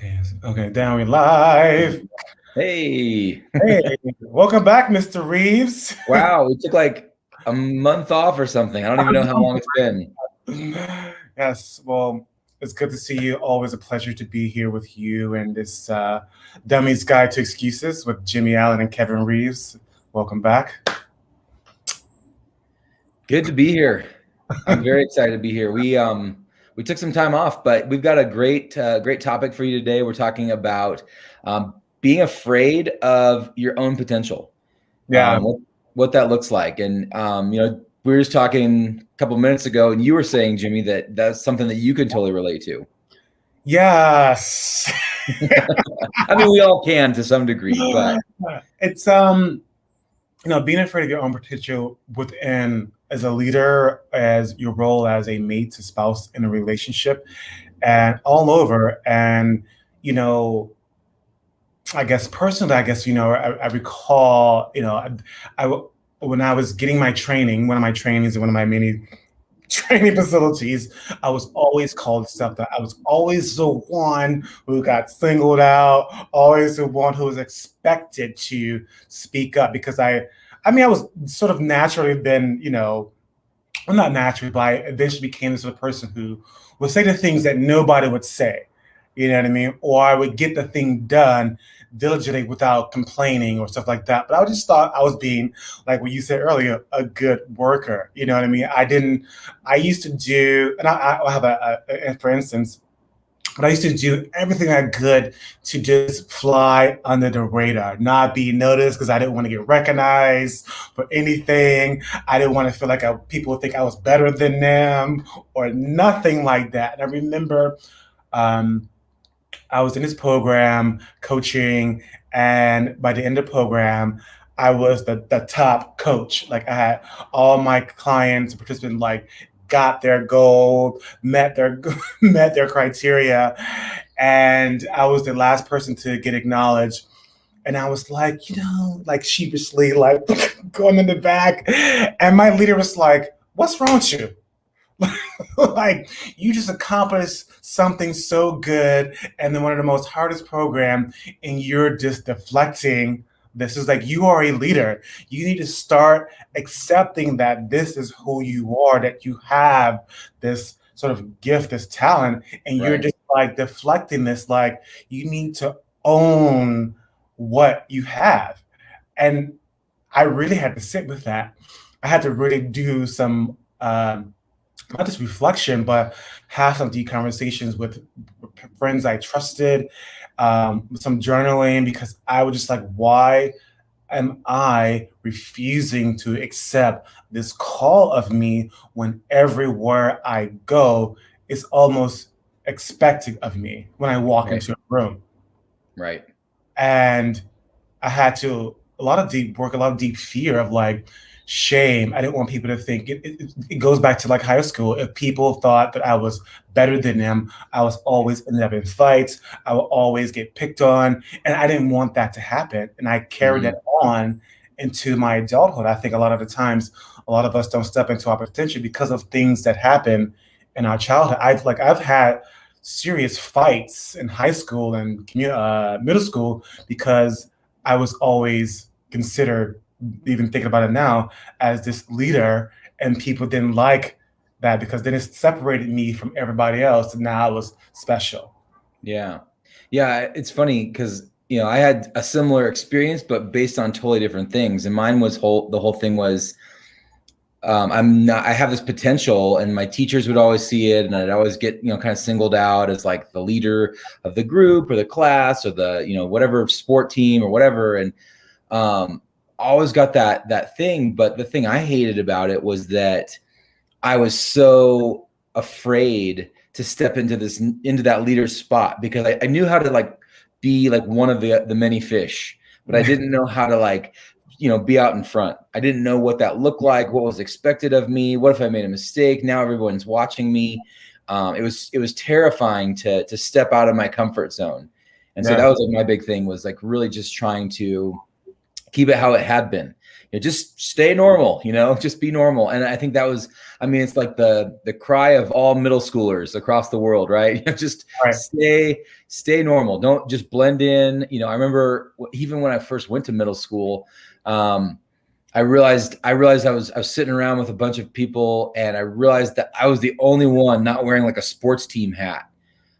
Okay, okay, down we live. Hey, Hey, welcome back, Mr. Reeves. wow, it took like a month off or something. I don't even know how long it's been. Yes, well, it's good to see you. Always a pleasure to be here with you and this Dummy's Guide to Excuses with Jimmy Allen and Kevin Reeves. Welcome back. Good to be here. I'm very excited to be here. We took some time off, but we've got a great topic for you today. We're talking about being afraid of your own potential, Yeah, what that looks like. And we were just talking a couple minutes ago, and you were saying, Jimmy, that that's something that you can totally relate to. yes. I mean, we all can to some degree, but It's being afraid of your own potential within as a leader, as your role as a mate to spouse in a relationship, and all over. And you know, I guess personally, I recall, when I was getting my training, one of my trainings in one of my many training facilities, I was always called something. I was always the one who got singled out, always the one who was expected to speak up because I was sort of naturally been, well, not naturally, but I eventually became this sort of person who would say the things that nobody would say. You know what I mean? Or I would get the thing done diligently without complaining or stuff like that. But I just thought I was being, like what you said earlier, a good worker. You know what I mean? I used to do, and I have for instance, but I used to do everything I could to just fly under the radar, not be noticed because I didn't want to get recognized for anything. I didn't want to feel like people would think I was better than them or nothing like that. And I remember um, I was in this program coaching, and by the end of the program, I was the top coach. Like I had all my clients, participants, like got their goal, met their met their criteria, and I was the last person to get acknowledged. And I was like, like sheepishly, like going in the back, and my leader was like, "What's wrong with you?" Like you just accomplished something so good and then one of the most hardest program and you're just deflecting. This is like you are a leader. You need to start accepting that this is who you are, that you have this sort of gift, this talent, and you're right. just like deflecting this. Like you need to own what you have. And I really had to sit with that. I had to really do some not just reflection, but have some deep conversations with friends I trusted, with some journaling, because I was just like, why am I refusing to accept this call of me when everywhere I go is almost expected of me when I walk Right. into a room? Right. And I had to a lot of deep work, a lot of deep fear of like shame. I didn't want people to think it goes back to like high school. If people thought that I was better than them, I was always ended up in fights. I would always get picked on, and I didn't want that to happen. And I carried that Mhm. on into my adulthood. I think a lot of the times, a lot of us don't step into our potential because of things that happen in our childhood. I've had serious fights in high school and middle school because I was always considered, even thinking about it now, as this leader, and people didn't like that because then it separated me from everybody else, and now I was special. Yeah. Yeah, it's funny because I had a similar experience, but based on totally different things. And mine was the whole thing was I have this potential, and my teachers would always see it, and I'd always get, kind of singled out as like the leader of the group or the class or the, whatever sport team or whatever. And always got that thing. But the thing I hated about it was that I was so afraid to step into that leader spot because I knew how to like be like one of the many fish, but I didn't know how to like, be out in front. I didn't know what that looked like, what was expected of me. What if I made a mistake? Now everyone's watching me. It was terrifying to step out of my comfort zone. And so Yeah. that was like my big thing was like really just trying to keep it how it had been. just stay normal, just be normal. And I think that was, it's like the cry of all middle schoolers across the world, right? Just Right. stay normal. Don't just blend in. I remember even when I first went to middle school, I realized I was sitting around with a bunch of people, and I realized that I was the only one not wearing like a sports team hat.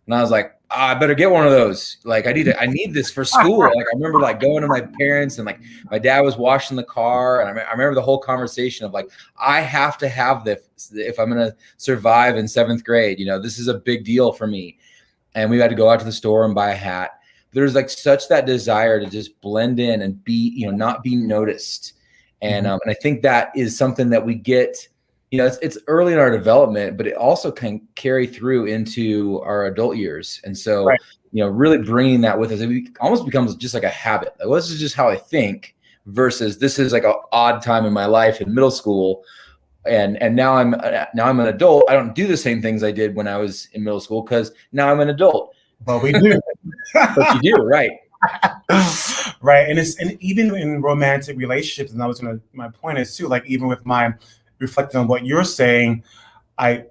And I was like, I better get one of those. Like, I need this for school. Like, I remember like going to my parents, and like my dad was washing the car. And I remember the whole conversation of like, I have to have this if I'm going to survive in 7th grade. This is a big deal for me. And we had to go out to the store and buy a hat. There's like such that desire to just blend in and be, not be noticed. And, and I think that is something that we get, it's early in our development, but it also can carry through into our adult years. And so, Right. Really bringing that with us, it almost becomes just like a habit. Like, well, this is just how I think versus this is like an odd time in my life in middle school. And now I'm an adult. I don't do the same things I did when I was in middle school because now I'm an adult. But we do. But you do, right? Right. And even in romantic relationships, and my point is too, like even with my reflecting on what you're saying, I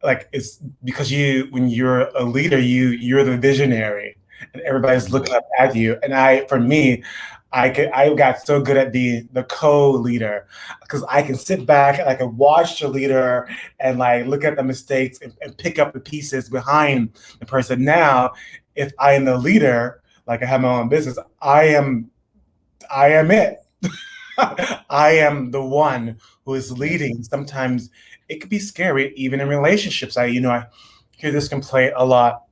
like it's because when you're a leader, you're the visionary and everybody's looking up at you. And for me, I got so good at being the co-leader because I can sit back and I can watch the leader and like look at the mistakes and pick up the pieces behind the person. Now, if I am the leader, like I have my own business, I am it. I am the one who is leading. Sometimes it could be scary, even in relationships. I hear this complaint a lot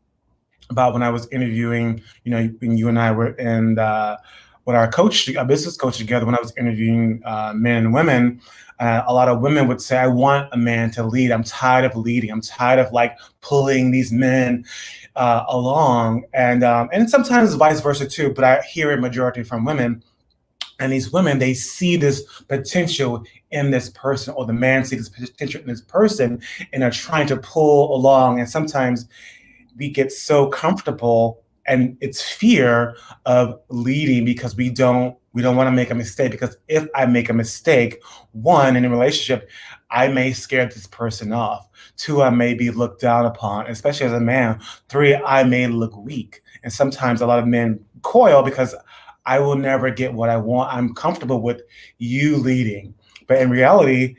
about when I was interviewing, when you and I were in with our business coach together, when I was interviewing men and women, a lot of women would say, I want a man to lead. I'm tired of leading. I'm tired of like pulling these men along. And sometimes vice versa too, but I hear a majority from women. And these women, they see this potential in this person, or the man sees this potential in this person, and are trying to pull along. And sometimes we get so comfortable, and it's fear of leading because we don't want to make a mistake. Because if I make a mistake, one, in a relationship, I may scare this person off. Two, I may be looked down upon, especially as a man. Three, I may look weak. And sometimes a lot of men coil because I will never get what I want. I'm comfortable with you leading. But in reality,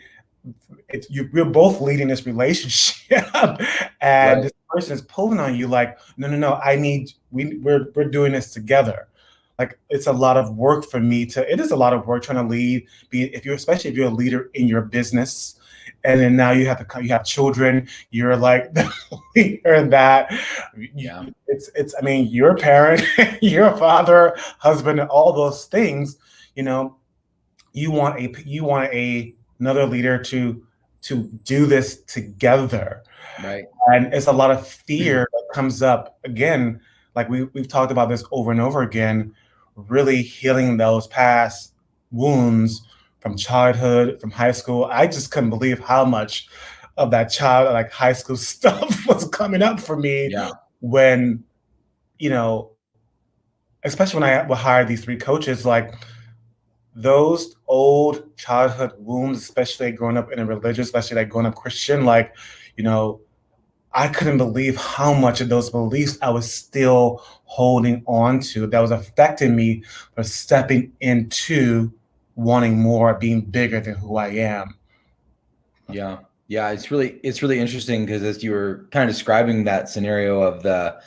we're both leading this relationship. And Right. this person is pulling on you like, no, we're doing this together. Like it's a lot of work for me it is a lot of work trying to lead, especially if you're a leader in your business. And then now you have children, you're like the leader that Yeah. you're a parent, you're a father, husband, and all those things, you want another leader to do this together. Right. And it's a lot of fear that comes up again, like we've talked about this over and over again, really healing those past wounds from childhood, from high school. I just couldn't believe how much of that high school stuff was coming up for me. Yeah. When, especially when I would hire these 3 coaches, like those old childhood wounds, especially growing up in a religion, especially like growing up Christian, like, I couldn't believe how much of those beliefs I was still holding on to that was affecting me for stepping into wanting more, being bigger than who I am. Yeah. Yeah. It's really interesting because as you were kind of describing that scenario of the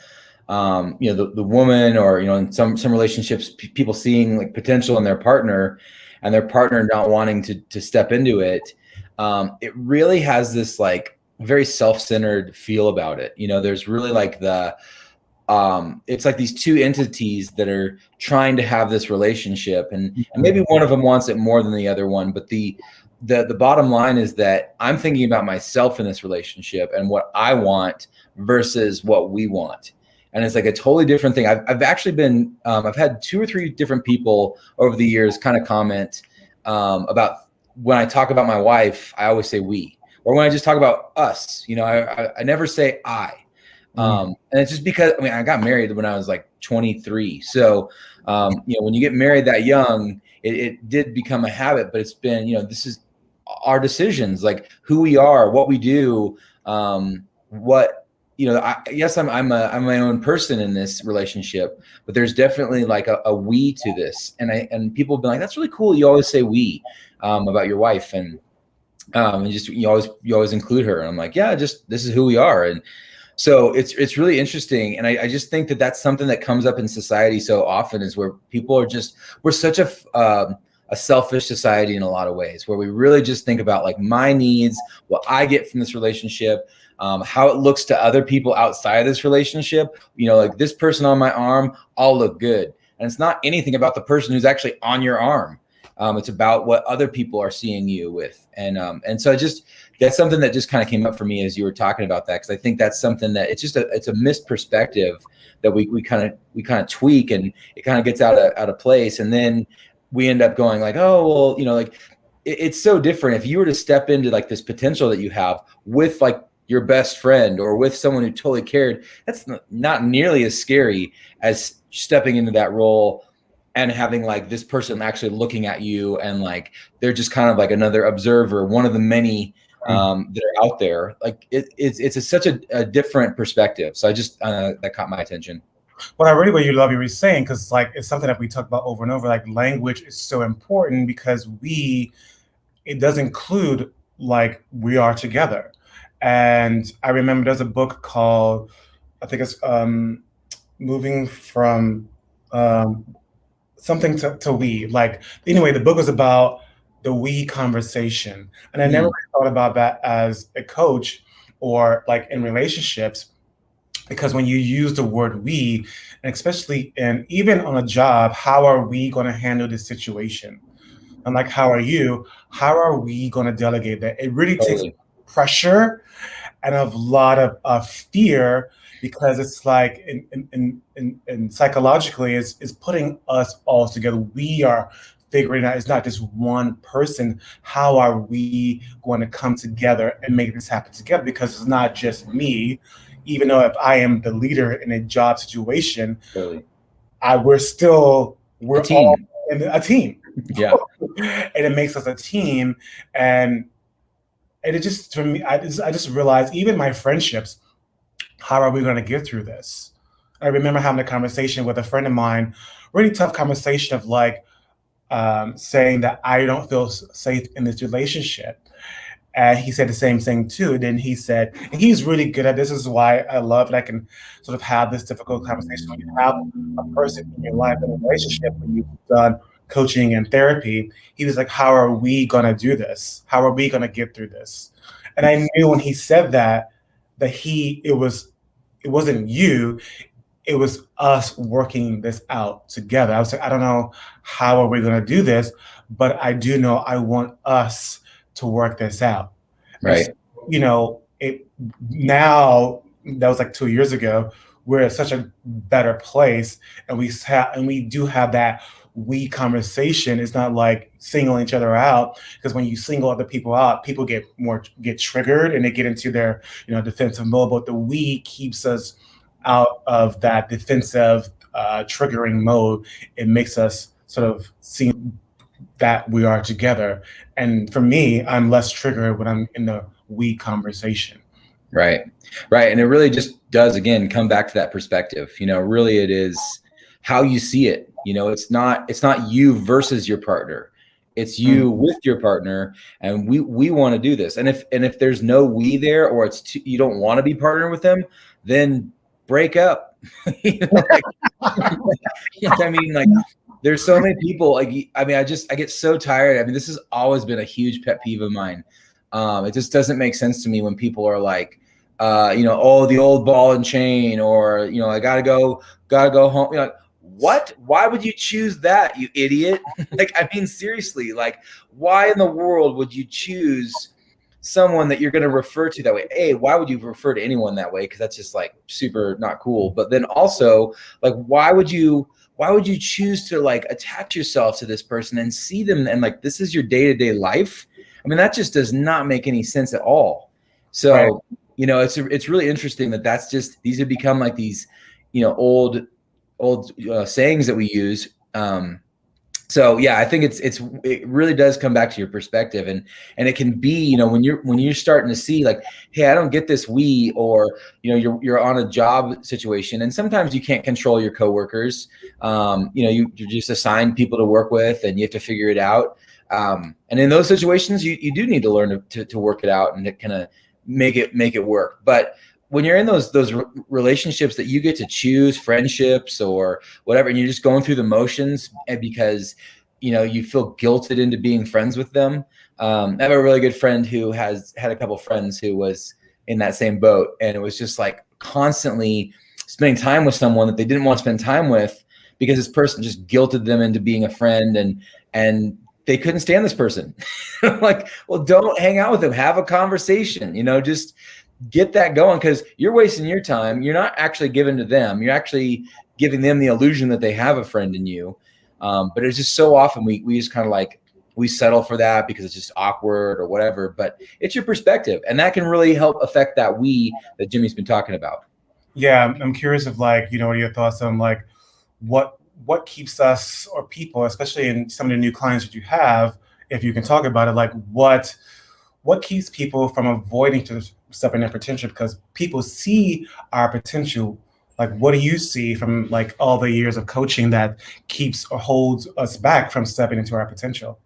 woman, or, in some relationships, people seeing like potential in their partner and their partner not wanting to step into it. It really has this like very self-centered feel about it. There's really like it's like these 2 entities that are trying to have this relationship, and maybe one of them wants it more than the other one. But the bottom line is that I'm thinking about myself in this relationship and what I want versus what we want. And it's like a totally different thing. I've actually been, I've had 2 or 3 different people over the years kind of comment about when I talk about my wife, I always say we, or when I just talk about us, I never say I. And it's just because, I mean, I got married when I was like 23. So, when you get married that young, it did become a habit, but it's been, this is our decisions, like who we are, what we do, what, yes, I'm my own person in this relationship, but there's definitely like a we to this. And people have been like, that's really cool. You always say we, about your wife. And just, you always include her. And I'm like, yeah, just, this is who we are. And so it's really interesting. And I just think that that's something that comes up in society so often, is where people are we're such a selfish society in a lot of ways, where we really just think about like my needs, what I get from this relationship, how it looks to other people outside of this relationship. Like this person on my arm, I'll look good. And it's not anything about the person who's actually on your arm. It's about what other people are seeing you with. And so that's something that just kind of came up for me as you were talking about that. Cause I think that's something that it's a missed perspective that we kind of tweak, and it kind of gets out of place. And then we end up going like, oh, well, like it's so different. If you were to step into like this potential that you have with like your best friend or with someone who totally cared, that's not nearly as scary as stepping into that role and having like this person actually looking at you, and like they're just kind of like another observer, one of the many that are out there. Like it's such a different perspective. So I just that caught my attention. Well, I really what you love you were saying, because like it's something that we talk about over and over. Like language is so important, because it does include like we are together. And I remember there's a book called, I think it's moving from something to we. Like anyway, the book was about the we conversation, and I never really thought about that as a coach or like in relationships, because when you use the word we, and especially even on a job, how are we going to handle this situation? And like, how are we going to delegate that? It really takes pressure and a lot of fear, because it's like in psychologically is putting us all together. We are figuring out, it's not just one person. How are we going to come together and make this happen together? Because it's not just me. Even though if I am the leader in a job situation, we're a team. all in a team. Yeah. And it makes us a team. And it just, for me, I just realized, even my friendships, how are we going to get through this? I remember having a conversation with a friend of mine, really tough conversation of like saying that I don't feel safe in this relationship. And he said the same thing too. And then he said, and he's really good at this. Is why I love that I can sort of have this difficult conversation when you have a person in your life in a relationship, when you've done coaching and therapy. He was like, how are we going to do this? How are we going to get through this? And I knew when he said that it wasn't you, it was us working this out together. I was like, I don't know how are we going to do this, but I do know I want us to work this out. Right. So, now that was like 2 years ago, we're at such a better place, and we do have that we conversation. It's not like singling each other out, because when you single other people out, people get triggered and they get into their defensive mode. But the we keeps us out of that defensive triggering mode. It makes us sort of see that we are together. And for me, I'm less triggered when I'm in the we conversation. Right. And it really just does, again, come back to that perspective. Really it is how you see it. It's not you versus your partner. It's you with your partner, and we want to do this. And if there's no we there, or you don't want to be partnered with them, then break up. I mean, like, there's so many people, like, I mean, I get so tired. I mean, this has always been a huge pet peeve of mine. It just doesn't make sense to me when people are like, oh, the old ball and chain, or, I gotta go home. Like, what? Why would you choose that, you idiot? Like, I mean, seriously, like, why in the world would you choose someone that you're going to refer to that way? Why would you refer to anyone that way? Because that's just like super not cool. But then also, like, why would you choose to like attach yourself to this person and see them, and like, this is your day-to-day life? I mean, that just does not make any sense at all. So, Right. It's really interesting that that's just, these have become like these, old sayings that we use. So yeah, I think it really does come back to your perspective, and it can be, when you're starting to see like, hey, I don't get this or you're on a job situation, and sometimes you can't control your coworkers. You're just assigned people to work with, and you have to figure it out. And in those situations, you do need to learn to work it out and to kind of make it work. But when you're in those relationships that you get to choose, friendships or whatever, and you're just going through the motions, and because you feel guilted into being friends with them. I have a really good friend who has had a couple friends who was in that same boat, and it was just like constantly spending time with someone that they didn't want to spend time with because this person just guilted them into being a friend, and they couldn't stand this person. Like, well, don't hang out with them, have a conversation, just get that going, because you're wasting your time. You're not actually giving to them. You're actually giving them the illusion that they have a friend in you. But it's just so often we just kind of like, we settle for that because it's just awkward or whatever, but it's your perspective, and that can really help affect that that Jimmy's been talking about. Yeah, I'm curious of like, what are your thoughts on like what keeps us or people, especially in some of the new clients that you have, if you can talk about it, like what keeps people from avoiding to step in their potential, because people see our potential. Like, what do you see from like all the years of coaching that keeps or holds us back from stepping into our potential?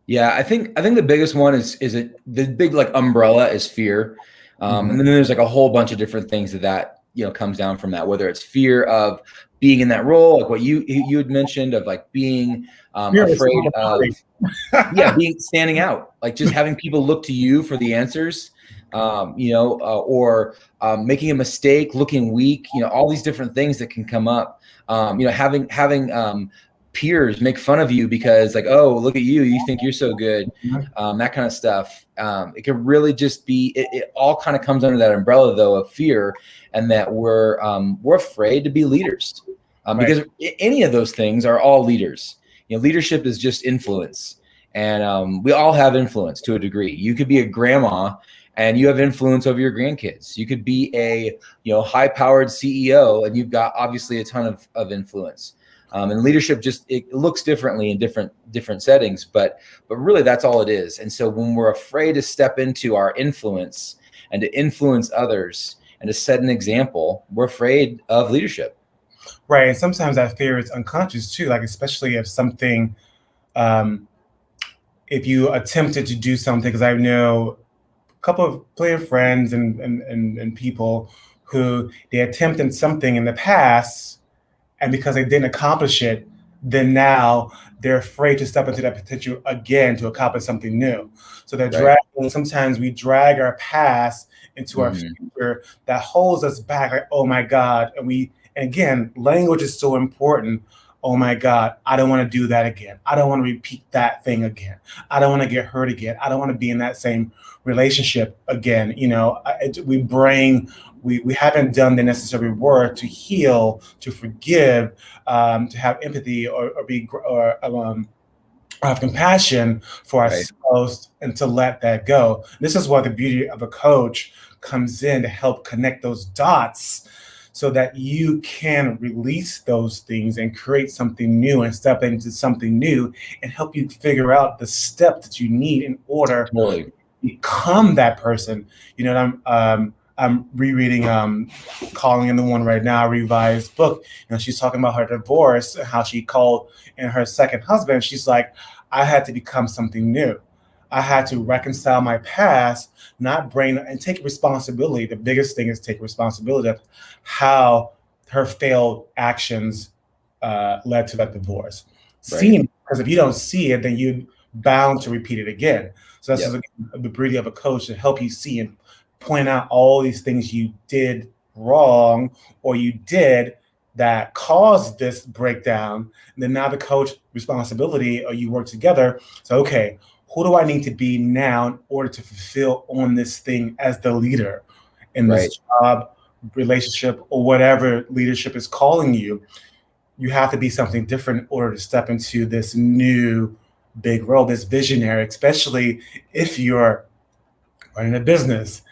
Yeah, I think the biggest one is the big like umbrella is fear. And then there's like a whole bunch of different things that comes down from that, whether it's fear of being in that role, like what you had mentioned, of like being afraid of being standing out, like just having people look to you for the answers, or making a mistake, looking weak, all these different things that can come up. Having peers make fun of you because like, oh, look at you think you're so good, that kind of stuff. It can really just be, it all kind of comes under that umbrella though of fear, and that we're afraid to be leaders, because any of those things are all leaders. Leadership is just influence, and we all have influence to a degree. You could be a grandma and you have influence over your grandkids. You could be a high-powered CEO and you've got obviously a ton of influence. And leadership it looks differently in different settings, but really that's all it is. And so when we're afraid to step into our influence and to influence others and to set an example, we're afraid of leadership. Right. And sometimes that fear is unconscious too, like especially if something, if you attempted to do something, because I know a couple of player friends and people who they attempted something in the past, and because they didn't accomplish it, then now they're afraid to step into that potential again to accomplish something new. So they're dragging, sometimes we drag our past into our future that holds us back, like, oh my God. And again, language is so important. Oh my God, I don't want to do that again. I don't want to repeat that thing again. I don't want to get hurt again. I don't want to be in that same relationship again. We haven't done the necessary work to heal, to forgive, to have empathy or have compassion for ourselves, and to let that go. This is why the beauty of a coach comes in to help connect those dots so that you can release those things and create something new and step into something new and help you figure out the steps that you need in order to become that person. I'm rereading Calling in the One right now, a revised book. She's talking about her divorce, how she called in her second husband. She's like, I had to become something new. I had to reconcile my past, not bring and take responsibility. The biggest thing is take responsibility of how her failed actions led to that divorce. Seeing, because if you don't see it, then you're bound to repeat it again. So that's the beauty of a coach, to help you see and point out all these things you did wrong or you did that caused this breakdown. And then now the coach responsibility, or you work together. So, okay, who do I need to be now in order to fulfill on this thing as the leader in this job, relationship, or whatever leadership is calling you? You have to be something different in order to step into this new big role, this visionary, especially if you're running a business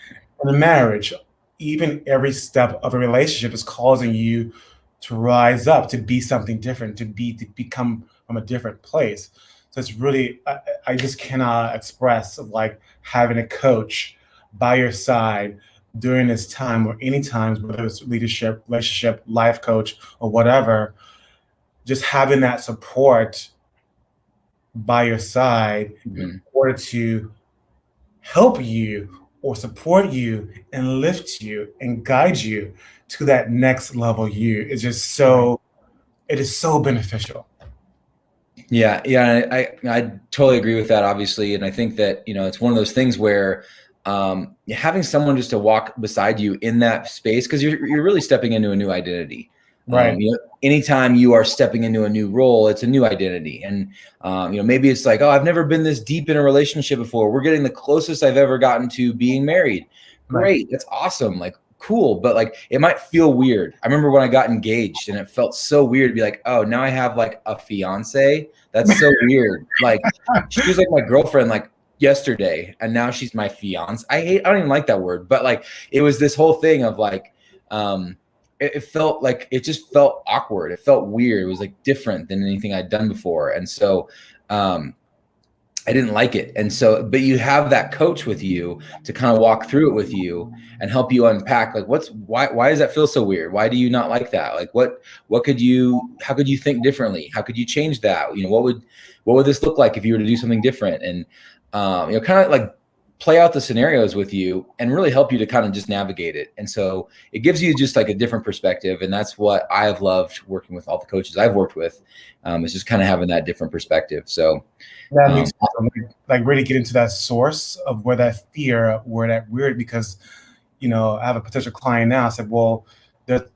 in a marriage, even every step of a relationship is causing you to rise up, to be something different, to become from a different place. So it's really, I just cannot express of like having a coach by your side during this time or any times, whether it's leadership, relationship, life coach, or whatever, just having that support by your side in Mhm. order to help you or support you and lift you and guide you to that next level you is just so, it is so beneficial. Yeah, yeah, I totally agree with that, obviously, and I think that it's one of those things where having someone just to walk beside you in that space, because you're really stepping into a new identity. Right. Anytime you are stepping into a new role, it's a new identity, and maybe it's like, oh, I've never been this deep in a relationship before. We're getting the closest I've ever gotten to being married. Right. Great, that's awesome. Like, cool, but like it might feel weird. I remember when I got engaged and it felt so weird to be like, oh, now I have like a fiance. That's so weird. Like she was like my girlfriend like yesterday and now she's my fiance. I don't even like that word, but like it was this whole thing of like it felt like it just felt awkward. It felt weird. It was like different than anything I'd done before. And so I didn't like it. And so, but you have that coach with you to kind of walk through it with you and help you unpack like why does that feel so weird? Why do you not like that? Like how could you think differently? How could you change that? What would this look like if you were to do something different? And kind of like play out the scenarios with you and really help you to kind of just navigate it. And so it gives you just like a different perspective. And that's what I have loved working with all the coaches I've worked with, is just kind of having that different perspective. So That makes sense. Like really get into that source of where that fear, where that weird, because I have a potential client now. I said, well,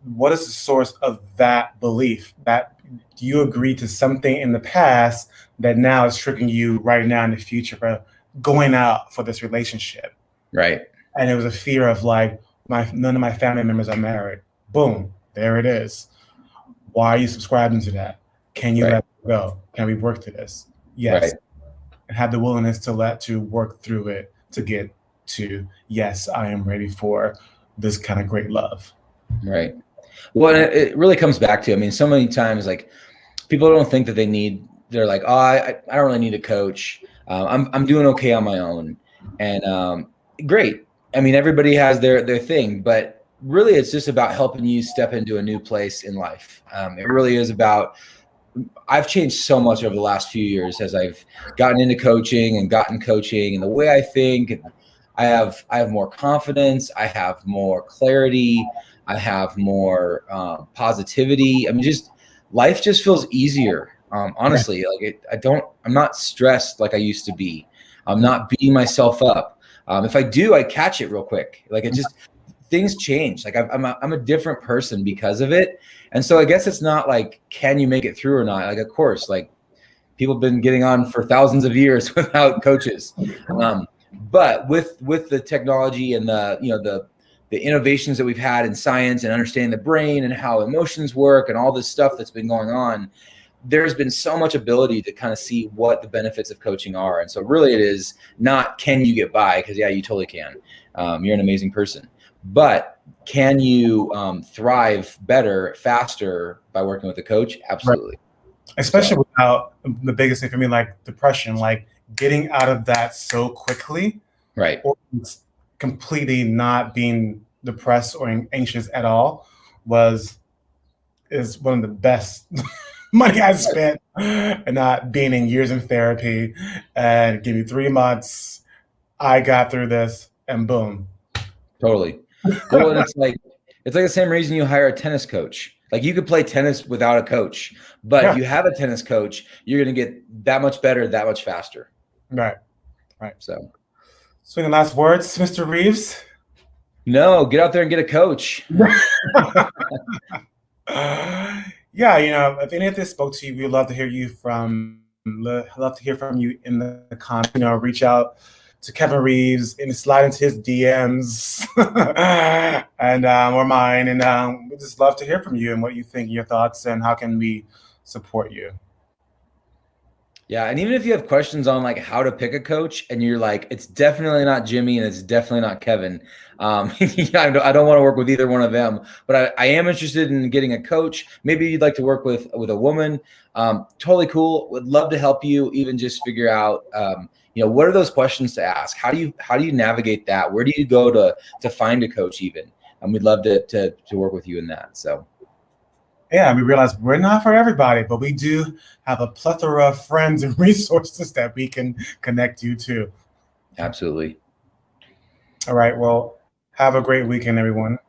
what is the source of that belief? That you agreed to something in the past that now is tricking you right now in the future for going out for this relationship. right. And it was a fear of like, none of my family members are married. Boom, there it is. Why are you subscribing to that? Can you Right. let it go? Can we work through this? Yes. Right. And have the willingness to work through it to get to, yes, I am ready for this kind of great love. Right. Well, it really comes back to, I mean, so many times, like people don't think that they're like, oh, I don't really need a coach. I'm doing okay on my own. And great. I mean, everybody has their thing, but really it's just about helping you step into a new place in life. It really is about, I've changed so much over the last few years as I've gotten into coaching and the way I think. And I have more confidence. I have more clarity. I have more positivity. I mean, just life just feels easier. Honestly, like I'm not stressed like I used to be. I'm not beating myself up. If I do, I catch it real quick. Like it just, things change. Like I'm a different person because of it. And so I guess it's not like, can you make it through or not? Like, of course, like people have been getting on for thousands of years without coaches. But with the technology and the innovations that we've had in science and understanding the brain and how emotions work and all this stuff that's been going on, there's been so much ability to kind of see what the benefits of coaching are. And so really it is not, can you get by? Because yeah, you totally can. You're an amazing person. But can you thrive better, faster by working with a coach? Absolutely. Especially So, without the biggest thing for me, like depression, like getting out of that so quickly, right. or completely not being depressed or anxious at all, is one of the best money I've spent, and not being in years in therapy. And give me 3 months, I got through this, and boom. Totally. Well, and it's like the same reason you hire a tennis coach. Like you could play tennis without a coach, but if Yeah, you have a tennis coach, you're going to get that much better, that much faster. right, right. So, So, any last words, Mr. Reeves? no, get out there and get a coach. Yeah, if any of this spoke to you, we'd love to hear you love to hear from you in the comments. Reach out to Kevin Reeves and slide into his DMs and or mine, and we just love to hear from you and what you think, your thoughts, and how can we support you. Yeah, and even if you have questions on like how to pick a coach, and you're like, it's definitely not Jimmy and it's definitely not Kevin. Yeah, I don't want to work with either one of them, but I am interested in getting a coach. Maybe you'd like to work with a woman. Totally cool. Would love to help you even just figure out, what are those questions to ask? How do you navigate that? Where do you go to find a coach even? And we'd love to work with you in that. So. Yeah, we realize we're not for everybody, but we do have a plethora of friends and resources that we can connect you to. Absolutely. All right. Well, have a great weekend, everyone.